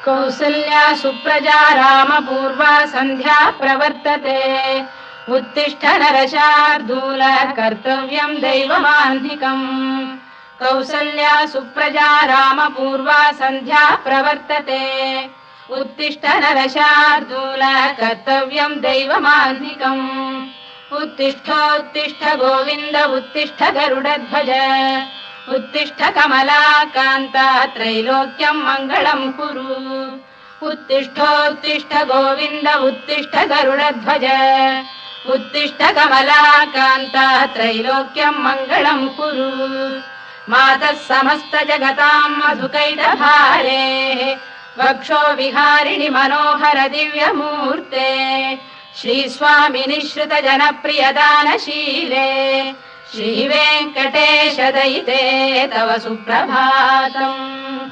कौसल्या सुप्रजा रामपूर्वा सन्ध्या प्रवर्तते उत्तिष्ठ नरशार्दूल कर्तव्यं दैवमान्धिकम् कौसल्या सुप्रजा रामपूर्वा सन्ध्या प्रवर्तते उत्तिष्ठ नरशार्दूल कर्तव्यं दैवमान्धिकम् उत्तिष्ठोत्तिष्ठ गोविन्द उत्तिष्ठ गरुडध्वज उत्तिष्ठ कमलाकान्त त्रैलोक्यं मङ्गलं कुरु उत्तिष्ठोत्तिष्ठ गोविन्द उत्तिष्ठ गरुडध्वज उत्तिष्ठ कमलाकान्त त्रैलोक्यं मङ्गलं कुरु मातः समस्त जगतां मधुकैटभारे वक्षो विहारिणि मनोहर दिव्यमूर्ते श्रीस्वामिनि श्रुत जनप्रियदानशीले श्रीवेङ्कटेश दयिते तव सुप्रभातम्।